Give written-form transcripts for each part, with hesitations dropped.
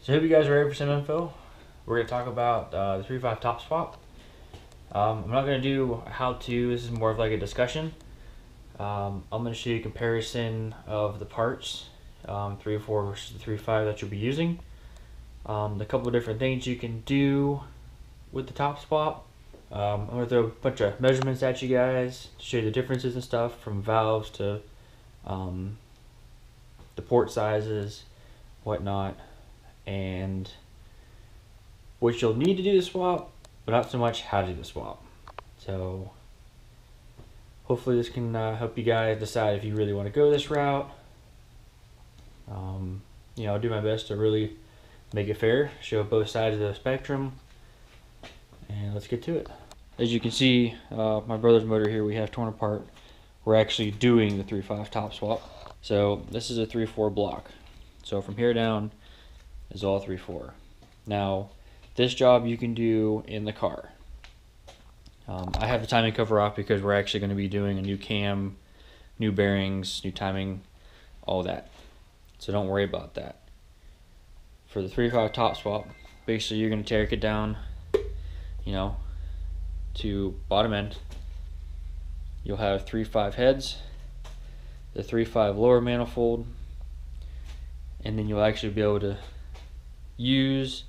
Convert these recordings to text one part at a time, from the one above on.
So I hope you guys are ready for some info. We're going to talk about the 3.5 top swap. I'm not going to do a how-to. This is more of like a discussion. I'm going to show you a comparison of the parts, 3.4 versus the 3.5 that you'll be using. A couple of different things you can do with the top swap. I'm going to throw a bunch of measurements at you guys to show you the differences and stuff, from valves to the port sizes, whatnot, and what you'll need to do the swap, but not so much how to do the swap. So hopefully this can help you guys decide if you really want to go this route. I'll do my best to really make it fair, show both sides of the spectrum, and let's get to it. As you can see, my brother's motor here we have torn apart. We're actually doing the 3.5 top swap. So this is a 3.4 block. So from here down is all 3.4. Now this job you can do in the car. I have the timing cover off because we're actually going to be doing a new cam, new bearings, new timing, all that. So don't worry about that. For the 3.5 top swap, basically you're going to take it down, to bottom end. You'll have 3.5 heads, the 3.5 lower manifold, and then you'll actually be able to use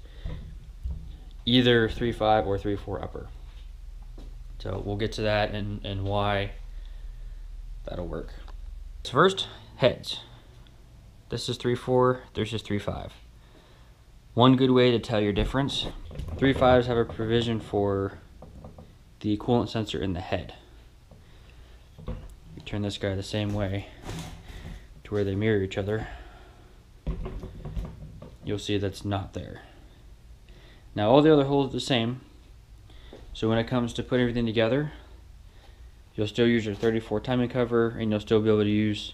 either 3.5 or 3.4 upper. So we'll get to that and why that'll work. So first, heads. This is 3.4, this is 3.5. One good way to tell your difference, 3.5s have a provision for the coolant sensor in the head. You turn this guy the same way to where they mirror each other. You'll see that's not there. Now all the other holes are the same, so when it comes to putting everything together, you'll still use your 34 timing cover and you'll still be able to use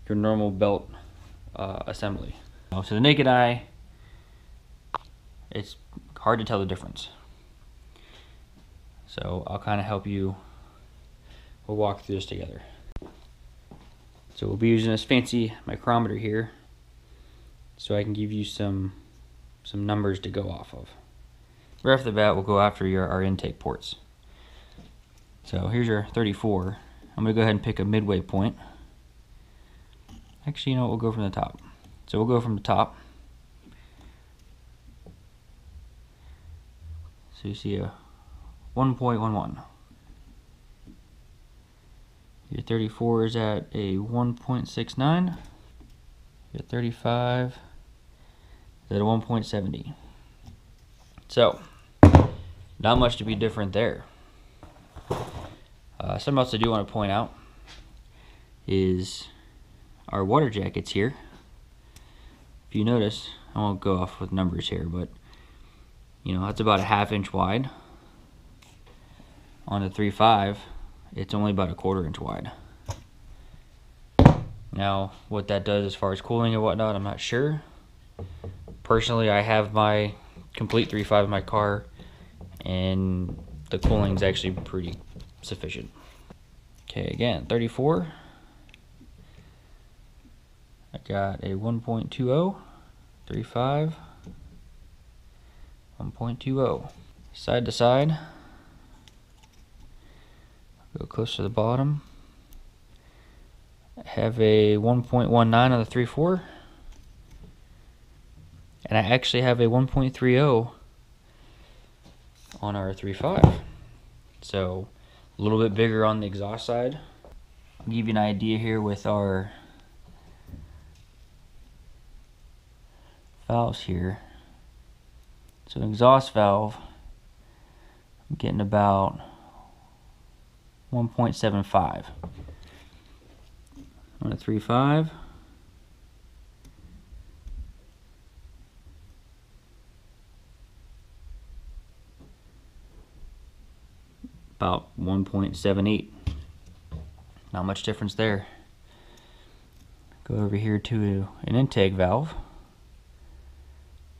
your normal belt assembly. Now, to the naked eye, it's hard to tell the difference. So I'll kind of help you. We'll walk through this together. So we'll be using this fancy micrometer here, so I can give you some numbers to go off of. Right off the bat, we'll go after our intake ports. So here's your 34. I'm going to go ahead and pick a midway point. Actually, we'll go from the top. So we'll go from the top. So you see a 1.11. Your 34 is at a 1.69. Your 35 is at a 1.70. So, not much to be different there. Something else I do want to point out is our water jackets here. If you notice, I won't go off with numbers here, but that's about a 1/2 inch wide. On the 3.5, it's only about a 1/4 inch wide. Now, what that does as far as cooling and whatnot, I'm not sure. Personally, I have my complete 3.5 in my car, and the cooling is actually pretty sufficient. Okay, again, 34. I got a 1.20, 3.5, 1.20. Side to side. Go close to the bottom. I have a 1.19 on the 3.4. And I actually have a 1.30 on our 3.5. So a little bit bigger on the exhaust side. I'll give you an idea here with our valves here. So exhaust valve, I'm getting about 1.75. On a 3.5. About 1.78. Not much difference there. Go over here to an intake valve.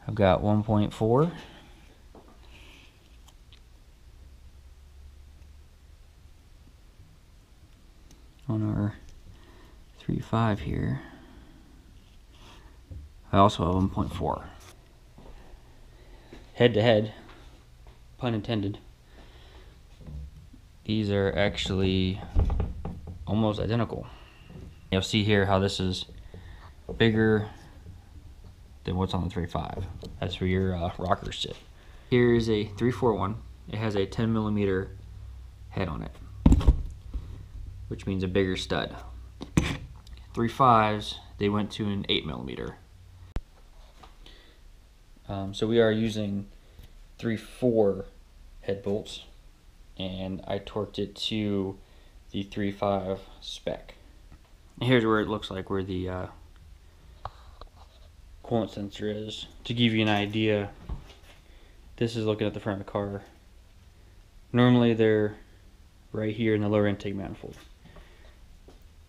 I've got 1.4. On our 3.5 here, I also have 1.4. head to head, pun intended, these are actually almost identical. You'll see here how this is bigger than what's on the 3.5. That's where your rockers sit. Here is a 3.4 one. It has a 10mm head on it, which means a bigger stud. 3.5s, they went to an 8mm. So we are using 3.4 head bolts, and I torqued it to the 3.5 spec. And here's where it looks like where the coolant sensor is. To give you an idea, this is looking at the front of the car. Normally they're right here in the lower intake manifold.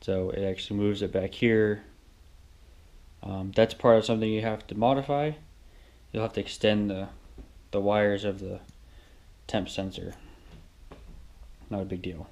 So it actually moves it back here. That's part of something you have to modify. You'll have to extend the wires of the temp sensor. Not a big deal.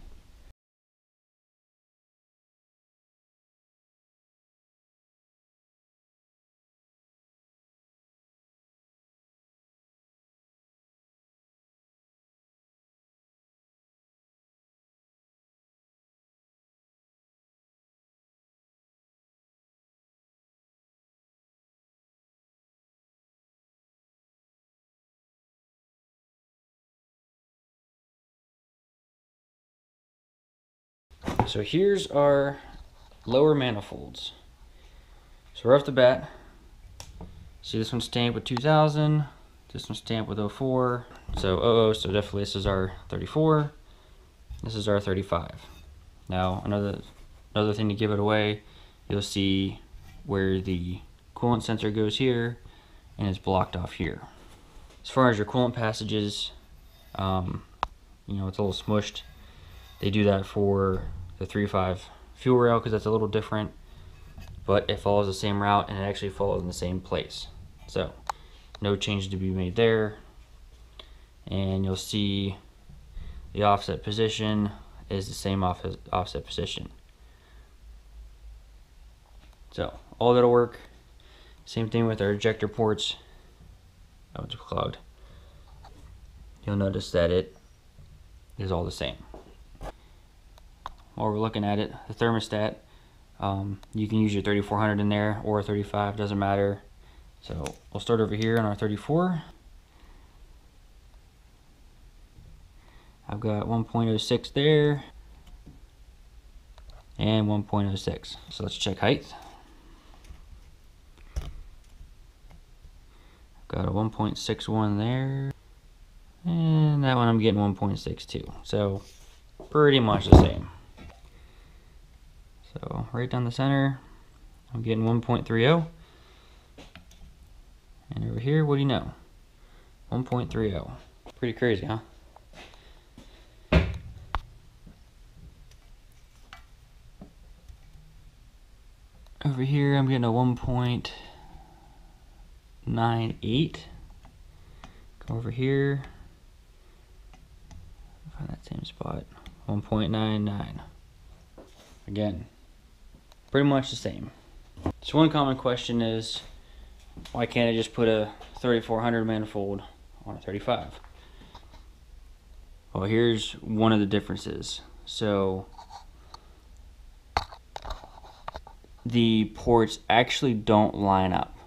So here's our lower manifolds. So right off the bat, see this one's stamped with 2000, this one's stamped with 04, so 00, so definitely this is our 34, this is our 35. Now another thing to give it away, you'll see where the coolant sensor goes here and it's blocked off here. As far as your coolant passages, you know, it's a little smushed. They do that for the 3.5 fuel rail because that's a little different, but it follows the same route and it actually follows in the same place. So no change to be made there. And you'll see the offset position is the same offset position. So all that'll work. Same thing with our ejector ports. Oh, it's clogged. You'll notice that it is all the same. While we're looking at it, the thermostat, you can use your 3400 in there or 35, doesn't matter. So we'll start over here on our 34. I've got 1.06 there and 1.06. So let's check height. I've got a 1.61 there, and that one I'm getting 1.62. So pretty much the same. So right down the center, I'm getting 1.30. And over here, what do you know? 1.30. Pretty crazy, huh? Over here, I'm getting a 1.98. Go over here. Find that same spot. 1.99. Again, pretty much the same. So one common question is, why can't I just put a 3400 manifold on a 35? Well, here's one of the differences. So the ports actually don't line up.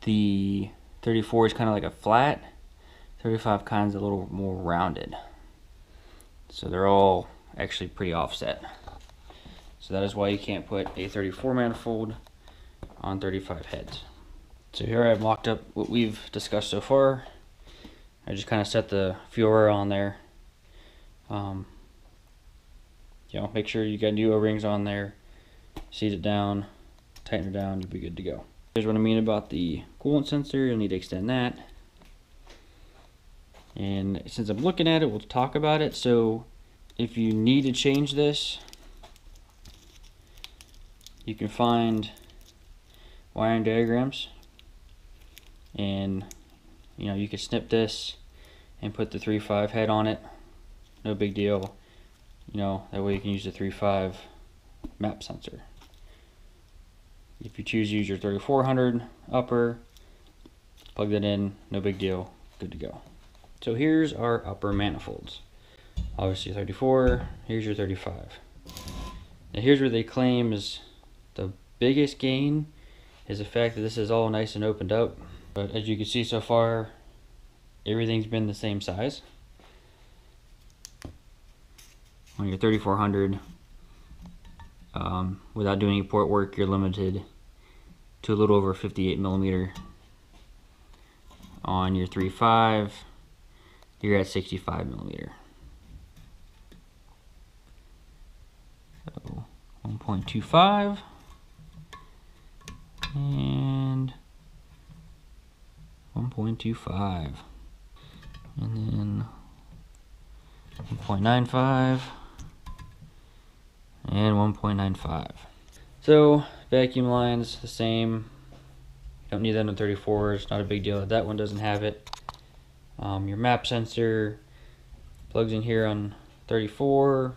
The 34 is kind of like a flat, 35 kind of a little more rounded. So they're all actually pretty offset. So that is why you can't put a 34 manifold on 35 heads. So here I've mocked up what we've discussed so far. I just kind of set the fuel rail on there. You know, make sure you got new O-rings on there. Seat it down, tighten it down, you'll be good to go. Here's what I mean about the coolant sensor. You'll need to extend that. And since I'm looking at it, we'll talk about it. So if you need to change this, you can find wiring diagrams, and you know, you can snip this and put the 3.5 head on it. No big deal. You know, that way you can use the 3.5 map sensor. If you choose to use your 3400 upper, Plug that in, no big deal, good to go. So here's our upper manifolds. Obviously 34, here's your 35. Now here's where they claim is the biggest gain is the fact that this is all nice and opened up. But as you can see so far, everything's been the same size. On your 3400, without doing any port work, you're limited to a little over 58 millimeter. On your 3.5, you're at 65 millimeter. So 1.25 and 1.25, and then 1.95 and 1.95. So vacuum lines the same. You don't need that on 34. It's not a big deal that that one doesn't have it. Your map sensor plugs in here on 34.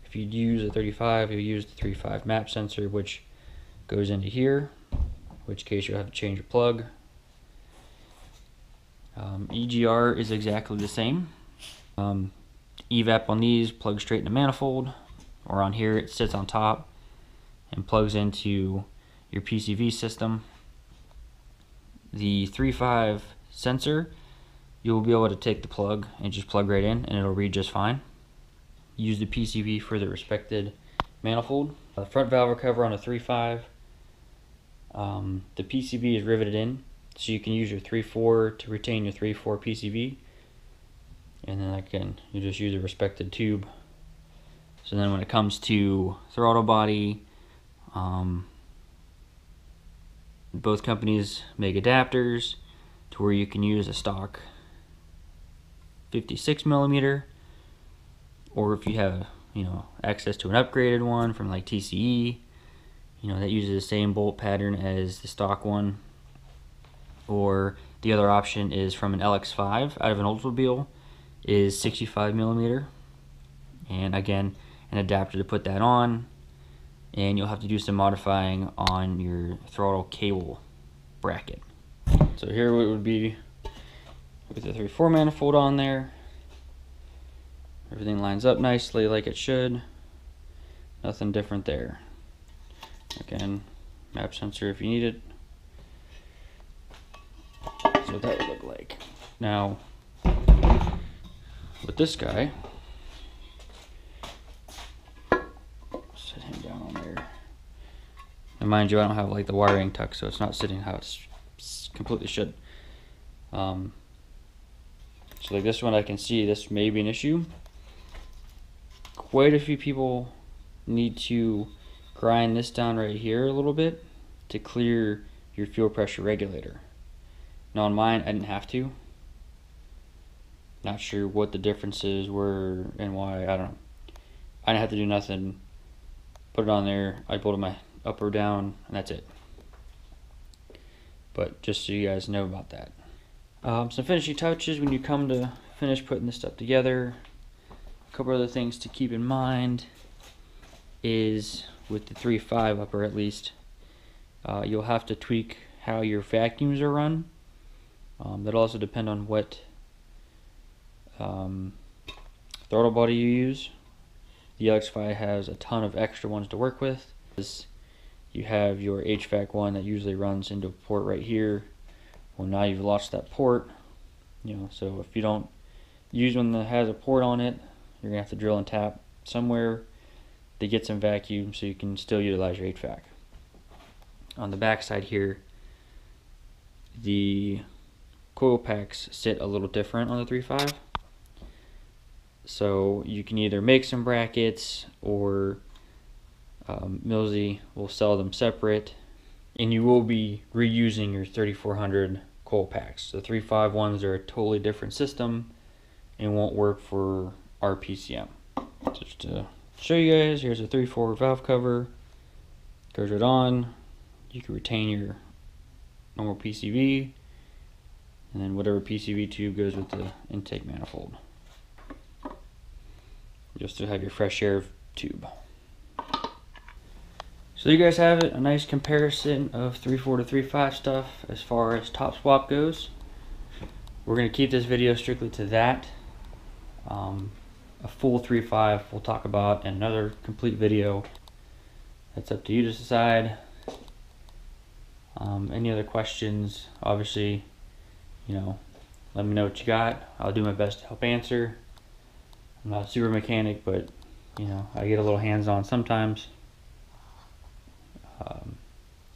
If you use a 35, you'll use the 3.5 map sensor, which goes into here, in which case you'll have to change your plug. EGR is exactly the same. EVAP on these plugs straight into manifold, or on here it sits on top and plugs into your PCV system. The 3.5 sensor, you'll be able to take the plug and just plug right in and it'll read just fine. Use the PCV for the respected manifold. The front valve cover on a 3.5, the PCV is riveted in, so you can use your 3.4 to retain your 3.4 PCV, and then again you just use a respected tube. So then when it comes to throttle body, both companies make adapters to where you can use a stock 56 millimeter, or if you have access to an upgraded one from like TCE, that uses the same bolt pattern as the stock one. Or the other option is from an LX5 out of an Oldsmobile, is 65 millimeter, and again an adapter to put that on, and you'll have to do some modifying on your throttle cable bracket. So here it would be with the 3.4 manifold on there. Everything lines up nicely like it should. Nothing different there. Again, map sensor if you need it. So that would look like. Now, with this guy, set him down on there. And mind you, I don't have like the wiring tuck, so it's not sitting how it's completely should. So like this one, I can see this may be an issue. Quite a few people need to grind this down right here a little bit to clear your fuel pressure regulator. Now on mine, I didn't have to. Not sure what the differences were and why, I don't know. I didn't have to do nothing. Put it on there, I bolted my up or down, and that's it. But just so you guys know about that. Some finishing touches when you come to finish putting this stuff together. A couple other things to keep in mind is with the 3.5 upper at least, you'll have to tweak how your vacuums are run. That'll also depend on what throttle body you use. The LX5 has a ton of extra ones to work with. You have your HVAC one that usually runs into a port right here. Well, now you've lost that port, so if you don't use one that has a port on it, you're gonna have to drill and tap somewhere to get some vacuum so you can still utilize your HVAC. On the back side here, the coil packs sit a little different on the 3.5. So you can either make some brackets, or Millsy will sell them separate, and you will be reusing your 3400 coil packs. The 3.5 ones are a totally different system and won't work for our PCM. Just to show you guys, here's a 3.4 valve cover. Goes right on. You can retain your normal PCV, and then whatever PCV tube goes with the intake manifold, just to have your fresh air tube. So you guys have it, a nice comparison of 3.4 to 3.5 stuff as far as top swap goes. We're going to keep this video strictly to that. A full 3.5 we'll talk about in another complete video. That's up to you to decide. Any other questions, obviously, you know, let me know what you got. I'll do my best to help answer. I'm not a super mechanic, but you know, I get a little hands-on sometimes.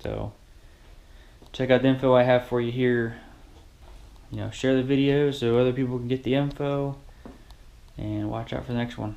So check out the info I have for you here. You know, share the video so other people can get the info, and watch out for the next one.